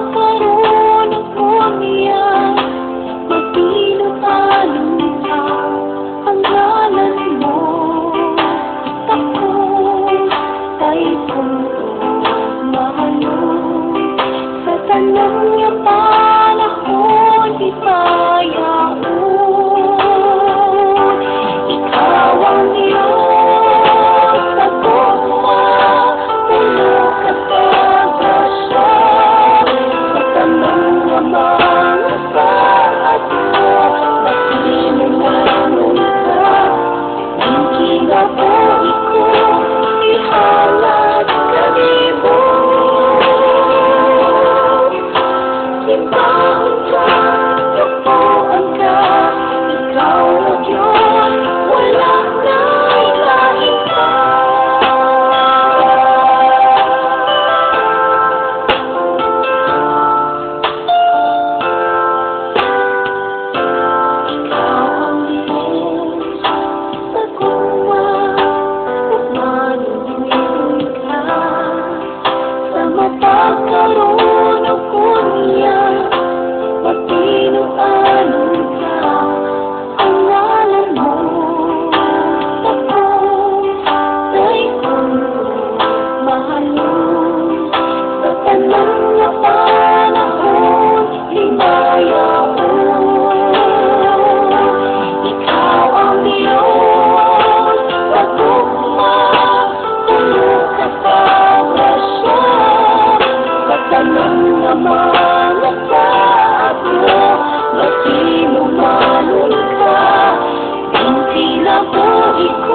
magkakaroon ng kunya, magpinutanin ka ang ngalan mo. Ako ay mahalo sa tanong niya panahon di payaon. Ikaw ang Diyos, ako puno ka sa grasya. Sa tanong niya mga saat mo, masinunganon ka. Hindi na po iko ihalat kanibo. Simbahan ka, tupuan ka, ikaw na Diyos, wala na ilahin ka. Ikaw ang Diyos, sa gumawa, manunoy ka, sa mapagkaroon ng kunya, magpinutanin ka ang ngalan mo. Ako ay mahalo sa tanong na panahon di mayaon. Ikaw ang Diyos, sa tugma, puno ka sa grasya. Sa tanong na mga saat mo, masinunganon ka. Hindi na po ikaw